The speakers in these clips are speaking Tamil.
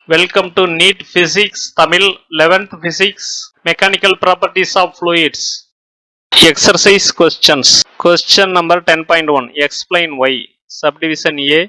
Welcome to NEET Physics Tamil 11th Physics Mechanical Properties of Fluids. Exercise questions. Question number 10.1. Explain why. Subdivision A.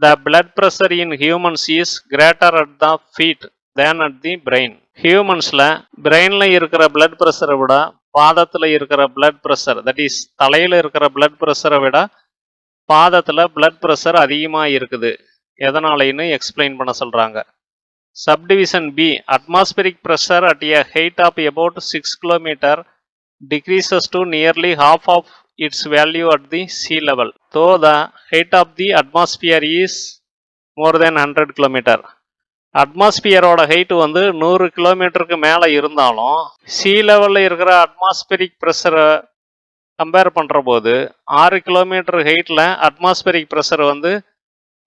The blood pressure in humans is greater at the feet than at the brain. Humansல brainல இருக்கிற blood pressure விட பாதத்துல இருக்கிற blood pressure, that is தலையில இருக்கிற blood pressure விட பாதத்துல blood pressure அதிகமா இருக்குது. எதனாலன்னு எக்ஸ்பிளைன் பண்ண சொல்றாங்க. Subdivision B. Atmospheric pressure at a height of about 6 km decreases to nearly half of its value at the sea level, though the height of the atmosphere is more than 100 km. அட்மாஸ்பியரோட height வந்து 100 கிலோமீட்டருக்கு மேலே இருந்தாலும் சி லெவலில் இருக்கிற அட்மாஸ்பெரிக் ப்ரெஷரை கம்பேர் பண்ணுற போது 6 கிலோமீட்டர் ஹைட்டில் அட்மாஸ்பெரிக் ப்ரெஷர் வந்து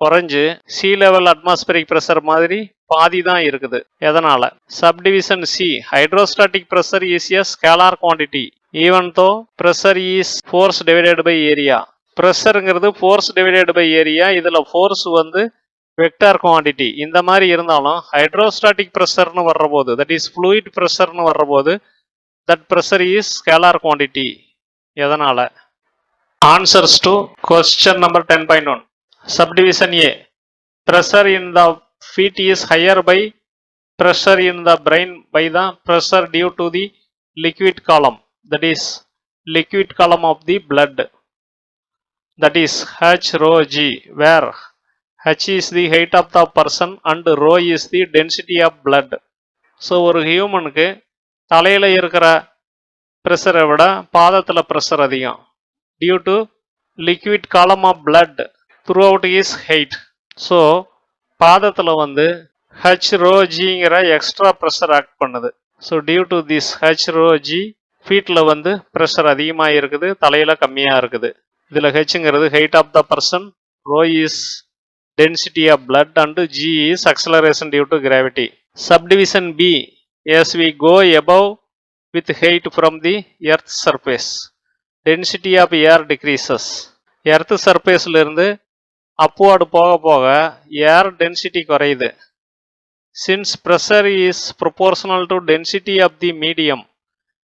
குறைஞ்சு சி லெவல் அட்மாஸ்பெரிக் ப்ரெஷர் மாதிரி பாதி தான் இருக்குது. எதனால? Subdivision C. Hydrostatic pressure is a scalar quantity even though pressure is force divided by area. ப்ரெஷருங்கிறது ஃபோர்ஸ் டிவைடட் பை ஏரியா. இதில் ஃபோர்ஸ் வந்து வெக்டார் குவான்டிட்டி. இந்த மாதிரி இருந்தாலும் ஹைட்ரோஸ்டாட்டிக் ப்ரெஷர்னு வர்றபோது, தட் இஸ் ஃப்ளூயிட் ப்ரெஷர்னு வர்றபோது, that pressure is scalar quantity. எதனால? Answers to question number 10.1. Subdivision A. Pressure in the feet is higher by pressure in the brain by the pressure due to the liquid column, that is liquid column of the blood, that is H rho G, where H is the height of the person and rho is the density of blood. So ஒரு ஹியூமனுக்கு தலையில் இருக்கிற ப்ரெஷரை விட பாதத்தில் ப்ரெஷர் அதிகம் due to liquid column of blood throughout his height. So பாதத்தில் வந்து ஹச் ரோ ஜிங்கிற எக்ஸ்ட்ரா ப்ரெஷர் ஆக்ட் பண்ணுது. So due to this H rho G ஃபீட்டில் வந்து ப்ரெஷர் அதிகமாக இருக்குது, தலையில் கம்மியாக இருக்குது. இதில் ஹெச்ங்கிறது height of the person, rho is density of blood and G is acceleration due to gravity. Subdivision B. As we go above with height from the earth surface, density of air decreases. Earth சர்ஃபேஸ்லேருந்து அப்வார்டு போக போக ஏர் டென்சிட்டி குறையுது. Since pressure is proportional to density of the medium,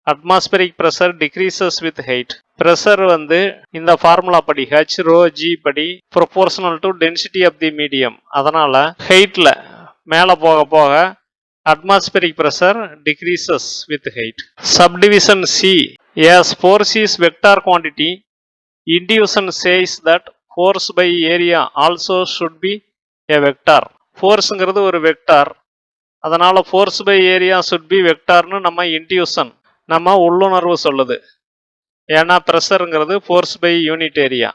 atmospheric pressure decreases with height. Pressure வந்து இந்த ஃபார்முலா படி ஹெச் ரோ ஜி படி proportional to density of the medium. அதனால ஹைட்டில் மேலே போக போக atmospheric pressure decreases with height. Subdivision C. As force is vector quantity, intuition says that force by area also should be a vector. ஃபோர்ஸுங்கிறது ஒரு வெக்டார், அதனால் force by area should be வெக்டார்னு நம்ம இன்டியூஷன், நம்ம உள்ளுணர்வு சொல்லுது. ஏன்னா ப்ரெஷருங்கிறது force by unit area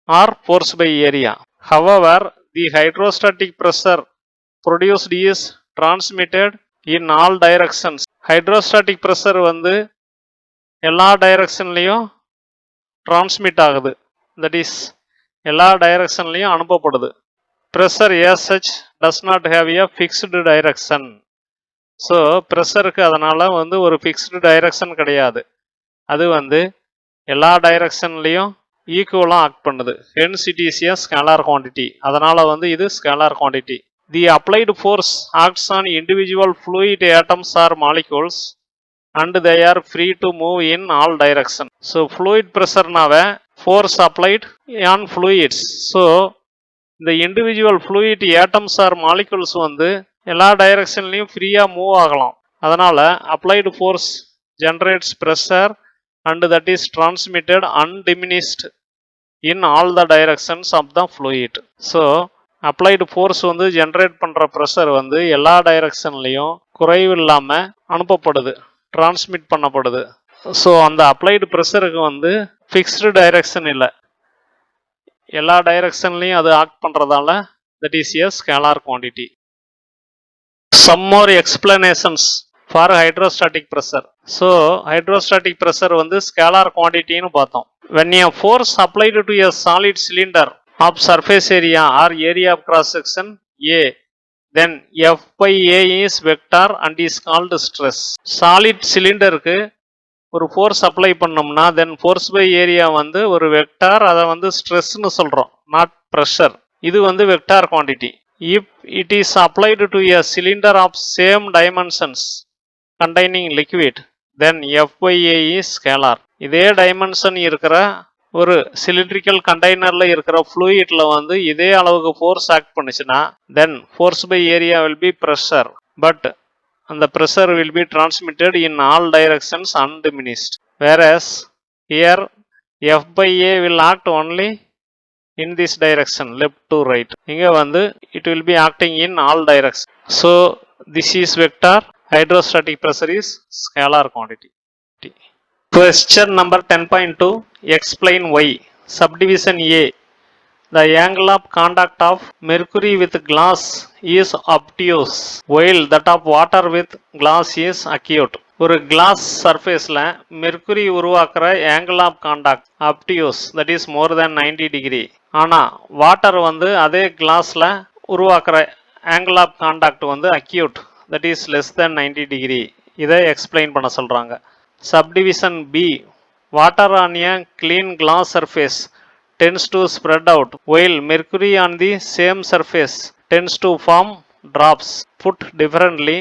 or force by area. However the hydrostatic pressure produced is transmitted in all directions. Hydrostatic pressure வந்து எல்லா டைரக்ஷன்லேயும் டிரான்ஸ்மிட் ஆகுது, தட் இஸ் எல்லா டைரக்ஷன்லையும் அனுப்பப்படுது. Pressure as such does not have a fixed direction. So ப்ரெஷருக்கு அதனால் வந்து ஒரு ஃபிக்ஸ்டு டைரக்ஷன் கிடையாது, அது வந்து எல்லா டைரக்ஷன்லேயும் ஈக்குவலாக ஆக்ட் பண்ணுது. Hence it is a scalar quantity. அதனால் வந்து இது scalar quantity. The applied force acts on individual fluid atoms or molecules and they are free to move in all direction. So fluid pressure நாவே force applied on fluids. So the individual fluid atoms or molecules வந்து எல்லா டைரக்ஷன்லையும் ஃப்ரீயாக மூவ் ஆகலாம். அதனால் applied force generates pressure and that is transmitted undiminished in all the directions of the fluid. So applied force வந்து ஜென்ரேட் பண்ணுற ப்ரெஷர் வந்து எல்லா டைரக்ஷன்லையும் குறைவு இல்லாமல் அனுப்பப்படுது, டிரான்ஸ்மிட் பண்ணப்படுது. ஸோ அந்த அப்ளைடு ப்ரெஷருக்கு வந்து ஃபிக்ஸ்டு டைரக்ஷன் இல்லை, எல்லா டைரக்ஷன்லையும் அது ஆக்ட் பண்ணுறதால that is a scalar quantity. Some more explanations for hydrostatic pressure. So hydrostatic pressure வந்து ஸ்கேலார் குவான்டிட்டின்னு பார்த்தோம். When a force applied to a solid cylinder of surface area or area of cross section A, then F by A is vector and is called stress. Solid சிலிண்டருக்கு ஒரு ஃபோர்ஸ் அப்ளை பண்ணோம்னா தென் ஃபோர்ஸ் பை ஏரியா வந்து ஒரு வெக்டார், அதை வந்து ஸ்ட்ரெஸ்ன்னு சொல்கிறோம், நாட் ப்ரெஷர். இது வந்து vector quantity. if it is applied to a cylinder of same dimensions containing liquid, then F by A is scalar. இதே டைமென்ஷன் இருக்கிற ஒரு சிலிண்ட்ரிக்கல் கண்டெய்னர்ல இருக்கிற ஃப்ளூயிட்ல வந்து இதே அளவுக்கு ஃபோர்ஸ் ஆக்ட் பண்ணுச்சுன்னா then force by area will be pressure, but அந்த pressure will be transmitted in all directions undiminished, whereas here F by A will act only in this direction, left to right. இங்க வந்து it will be acting in all directions. So this is vector, hydrostatic pressure is scalar quantity. Question number 10.2, explain why. Subdivision A, the angle of contact of mercury with glass is obtuse while that of water with glass is acute. ஒரு கிளாஸ் சர்ஃபேஸில் மெர்க்குரி உருவாக்குற angle of contact obtuse, that is more than 90 degree. ஆனால் வாட்டர் வந்து அதே கிளாஸில் உருவாக்குற ஆங்கிள் ஆஃப் காண்டாக்ட் வந்து acute, that is less than 90 degree. இதை எக்ஸ்பிளைன் பண்ண சொல்கிறாங்க. Subdivision B, water on a clean glass surface tends to spread out while mercury on the same surface tends to form drops. Put differently,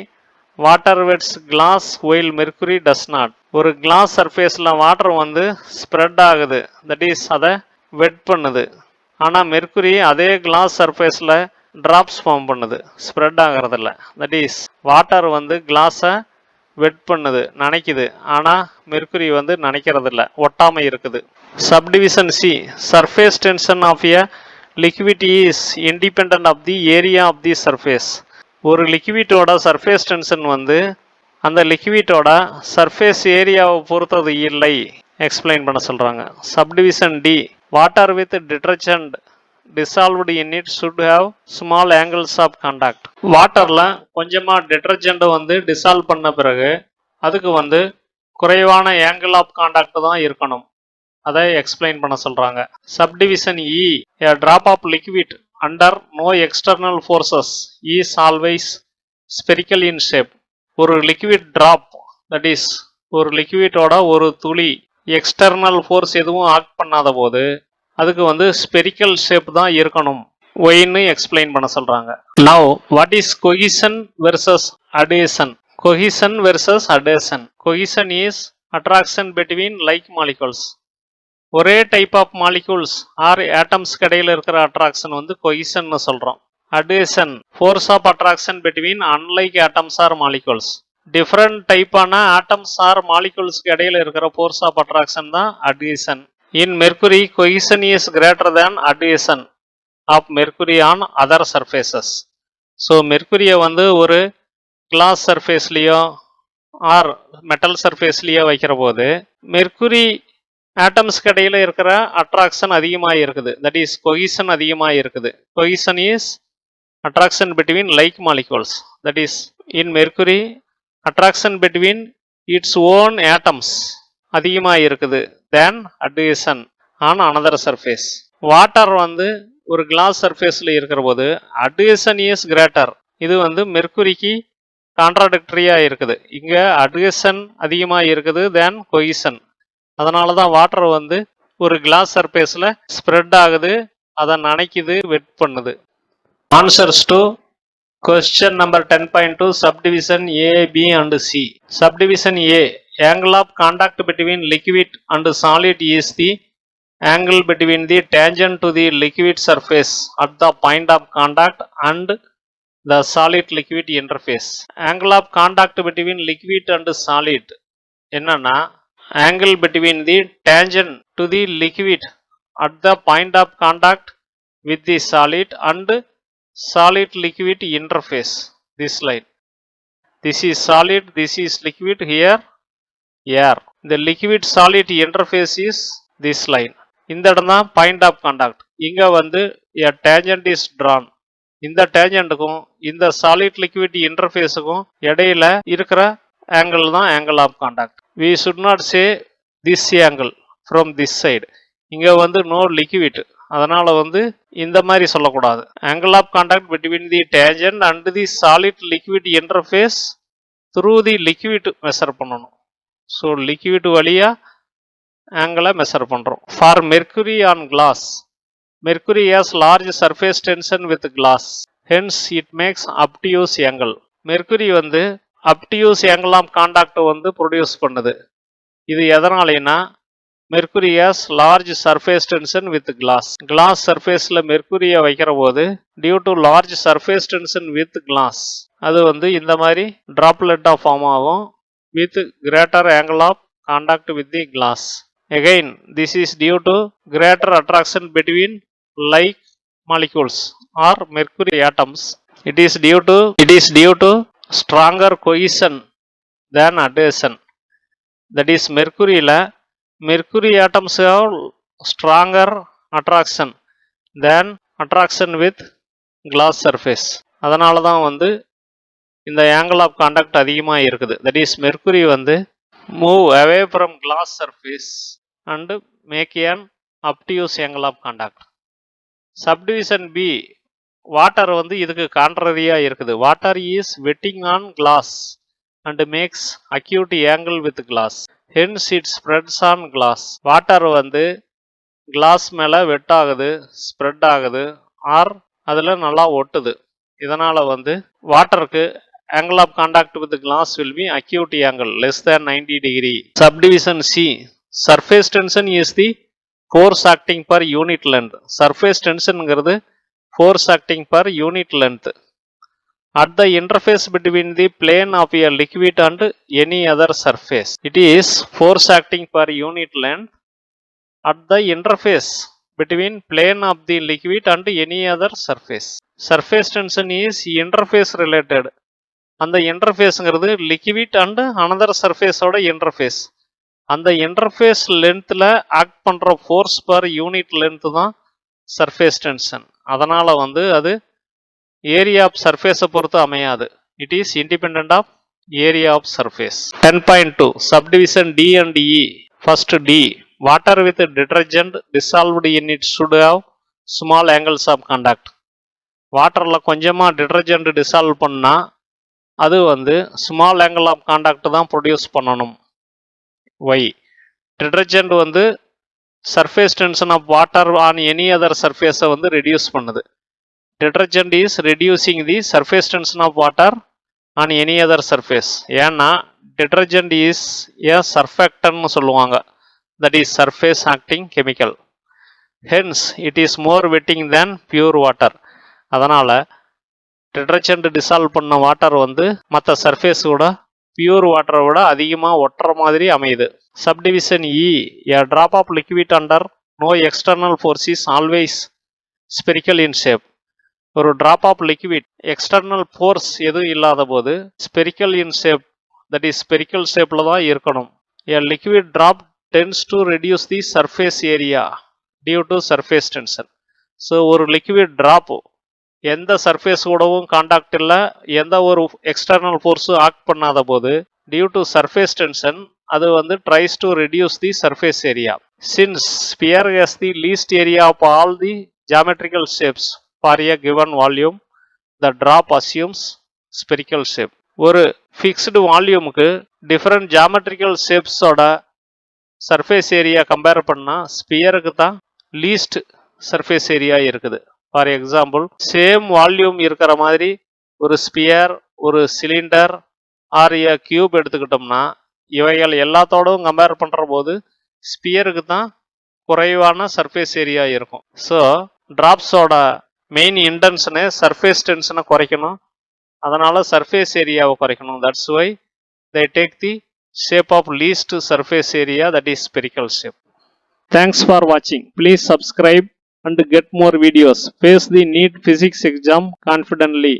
water wets glass while mercury does not. ஒரு கிளாஸ் சர்ஃபேஸில் வாட்டர் வந்து ஸ்ப்ரெட் ஆகுது, தட் இஸ் அதை வெட் பண்ணுது. ஆனால் மெர்க்குரி அதே கிளாஸ் சர்ஃபேஸில் ட்ராப்ஸ் ஃபார்ம் பண்ணுது, ஸ்ப்ரெட் ஆகிறதில்ல. தட் இஸ் வாட்டர் வந்து கிளாஸை வெட் பண்ணுது, நனைக்குது. ஆனால் மெர்க்குரி வந்து நனைக்கிறதில்ல, ஒட்டாமல் இருக்குது. Subdivision C, surface tension of a liquid is independent of the area of the surface. ஒரு லிக்விட்டோட சர்ஃபேஸ் டென்ஷன் வந்து அந்த லிக்விட்டோட சர்ஃபேஸ் ஏரியாவை பொறுத்தது இல்லை, எக்ஸ்பிளைன் பண்ண சொல்கிறாங்க. Subdivision D, water with detergent dissolved in it should have small angles of contact. வாட்டரில் கொஞ்சமாக டிட்டர்ஜென்ட் வந்து டிசால்வ் பண்ண பிறகு அதுக்கு வந்து குறைவான ஆங்கிள் ஆஃப் காண்டாக்ட் தான் இருக்கணும், அதை எக்ஸ்பிளைன் பண்ண சொல்கிறாங்க. Subdivision E, a drop of liquid under no external forces is always spherical in shape. ஒரு லிக்விட் ட்ராப், தட் இஸ் ஒரு லிக்விட்டோட ஒரு துளி எக்ஸ்டர்னல் ஃபோர்ஸ் எதுவும் ஆக்ட் பண்ணாத போது அதுக்கு வந்து ஸ்பெரிக்கல் ஷேப் தான் இருக்கணும், ஒயின்னு எக்ஸ்பிளைன் பண்ண சொல்கிறாங்க. Now what is cohesion versus adhesion? Cohesion versus adhesion. Cohesion is attraction between like molecules. ஒரே டைப் ஆஃப் மாலிகூல்ஸ் ஆர் ஆட்டம்ஸ்க்கு இடையில் இருக்கிற அட்ராக்ஷன் வந்து கொஹிஷன்னு சொல்கிறோம். Adhesion, force of attraction between unlike atoms or molecules. Different டைப்பான ஆட்டம்ஸ் ஆர் மாலிகூல்ஸ்க்கு இடையில் இருக்கிற ஃபோர்ஸ் ஆஃப் அட்ராக்ஷன் தான் adhesion. In mercury cohesion is greater than adhesion of mercury on other surfaces. So மெர்க்குரியை வந்து ஒரு கிளாஸ் சர்ஃபேஸ்லேயோ ஆர் மெட்டல் சர்ஃபேஸ்லேயோ வைக்கிற போது மெர்க்குரி ஆட்டம்ஸ்க்கு இடையில் இருக்கிற அட்ராக்ஷன் அதிகமாக இருக்குது, தட் இஸ் கொஹிஷன் அதிகமாக இருக்குது. Cohesion is attraction between like molecules, that is in mercury attraction between its own atoms அதிகமாக இருக்குது தேன் அட்வேஷன் ஆன் அனதர் சர்ஃபேஸ். வாட்டர் வந்து ஒரு கிளாஸ் சர்ஃபேஸில் இருக்கிற போது அட்வேஷன் இஸ் கிரேட்டர், இது வந்து மெர்க்குரிக்கு கான்ட்ராடிக்டரியாக இருக்குது. இங்கே அட்வேஷன் அதிகமாக இருக்குது தேன் கொஹிஷன். அதனால தான் வாட்டர் வந்து ஒரு கிளாஸ் சர்ஃபேஸில் ஸ்ப்ரெட் ஆகுது, அதை நனைக்குது, வெட் பண்ணுது. Answers to question number 10.2, subdivision A, B and C. Subdivision A, angle of contact between liquid and solid is the angle between the tangent to the liquid surface at the point of contact and the solid liquid interface. Angle of contact between liquid and solid என்னன்னா angle between the tangent to the liquid at the point of contact with the solid and solid liquid interface. This line, this is solid, this is liquid, here air. The liquid solid interface is this line. இந்த இடம் தான் பாயிண்ட் ஆஃப் கான்டாக்ட். இங்கே வந்து a tangent is drawn. இந்த டேஞ்சண்ட்டுக்கும் இந்த சாலிட் லிக்விட் இன்டர்ஃபேஸுக்கும் இடையில இருக்கிற ஆங்கிள் தான் angle of contact. we should not say this angle from this side. இங்கே வந்து நோ லிக்விட், அதனால வந்து இந்த மாதிரி சொல்லக்கூடாது. Angle of contact between the tangent and the solid liquid interface through the liquid measure பண்ணணும். ஸோ லிக்விட் வழியாக ஆங்கிளை மெஷர் பண்ணுறோம். For mercury on glass, mercury has large surface tension with glass. hence it makes obtuse angle. Mercury வந்து obtuse angle of contact வந்து ப்ரொடியூஸ் பண்ணுது. இது எதனாலனா mercury has large surface tension with glass. glass surfaceல மெர்க்குரியை வைக்கிற போது due to large surface tension with glass அது வந்து இந்த மாதிரி droplet ஃபார்ம் ஆகும் with greater angle of contact with the glass. Again, this is due to greater attraction between like molecules or mercury atoms. It is due to stronger cohesion than adhesion. That is mercury atoms have stronger attraction than attraction with glass surface. அதனால தான் வந்து இந்த angle of contact அதிகமாக இருக்குது. That is mercury வந்து move away from glass surface and make an obtuse angle of contact. Subdivision B, water வந்து இதுக்கு கான்ட்ரரியா இருக்குது. water is wetting on glass and makes acute angle with glass, hence it spreads on glass. water வந்து glass மேல வெட் ஆகுது, ஸ்ப்ரெட் ஆகுது, ஆர் அதில் நல்லா ஒட்டுது. இதனால வந்து வாட்டருக்கு angle of contact with glass will be acute angle less than 90 degree. Subdivision C, surface tension is the force acting per unit length. surface tension ங்கிறது force acting per unit length at the interface between the plane of a liquid and any other surface. It is force acting per unit length at the interface between plane of the liquid and any other surface. surface tension is interface related. அந்த இன்டர்ஃபேஸுங்கிறது லிக்விட் அண்டு அனதர் சர்ஃபேஸோட இன்டர்ஃபேஸ். அந்த இன்டர்ஃபேஸ் லென்த்தில் ஆக்ட் பண்ணுற ஃபோர்ஸ் பர் யூனிட் லென்த்து தான் சர்ஃபேஸ் டென்ஷன். அதனால் வந்து அது ஏரியா ஆஃப் சர்ஃபேஸை பொறுத்து அமையாது. It is independent of area of surface. 10.2 subdivision D and E. First D, water with detergent dissolved in it should have small angles of contact. வாட்டரில் கொஞ்சமாக டிட்டர்ஜென்ட் டிசால்வ் பண்ணால் அது வந்து ஸ்மால் ஆங்கிள் ஆஃப் கான்டாக்ட் தான் ப்ரொடியூஸ் பண்ணணும். ஒய், டிட்டர்ஜென்ட் வந்து surface tension of water on any other சர்ஃபேஸை வந்து ரெடியூஸ் பண்ணுது. Detergent is reducing the surface tension of water on any other surface. ஏன்னா டிட்டர்ஜென்ட் இஸ் ஏ சர்ஃபெக்டன்னு சொல்லுவாங்க. That is surface acting chemical. Hence it is more wetting than pure water. அதனால் டிட்டர்ஜென்ட் டிசால்வ் பண்ண வாட்டர் வந்து மற்ற சர்ஃபேஸோட பியூர் வாட்டரை விட அதிகமாக ஒட்டுற மாதிரி அமையுது. Subdivision E, a drop of liquid under no external force is always spherical in shape. ஒரு drop of liquid external force எதுவும் இல்லாத போது spherical in shape, that is spherical ஷேப்பில் தான் இருக்கணும். A liquid drop tends to reduce the surface area due to surface tension. So ஒரு லிக்விட் ட்ராப் எந்த சர்ஃபேஸ் கூடவும் கான்டாக்ட் இல்லை, எந்த ஒரு எக்ஸ்டர்னல் ஃபோர்ஸும் ஆக்ட் பண்ணாத போது டியூ டு சர்ஃபேஸ் டென்ஷன் அது வந்து tries to reduce the surface area. Since sphere has the least area of all the geometrical shapes for a given volume, the drop assumes spherical shape. ஒரு ஃபிக்ஸ்டு வால்யூமுக்கு டிஃப்ரெண்ட் ஜாமெட்ரிக்கல் ஷேப்ஸோட சர்ஃபேஸ் ஏரியா கம்பேர் பண்ணால் ஸ்பியருக்கு தான் லீஸ்ட் சர்ஃபேஸ் ஏரியா இருக்குது. ஃபார் எக்ஸாம்பிள், சேம் வால்யூம் இருக்கிற மாதிரி ஒரு ஸ்பியர், ஒரு சிலிண்டர் ஆர் ஏ கியூப் எடுத்துக்கிட்டோம்னா இவைகள் எல்லாத்தோடவும் கம்பேர் பண்ணுற போது ஸ்பியருக்கு தான் குறைவான சர்ஃபேஸ் ஏரியா இருக்கும். ஸோ ட்ராப்ஸோட மெயின் இன்டென்ஷனே சர்ஃபேஸ் டென்ஷனை குறைக்கணும், அதனால் சர்ஃபேஸ் ஏரியாவை குறைக்கணும். That's why they take the shape of least surface area, that is spherical shape. Thanks for watching. Please subscribe and get more videos. Face the NEET physics exam confidently.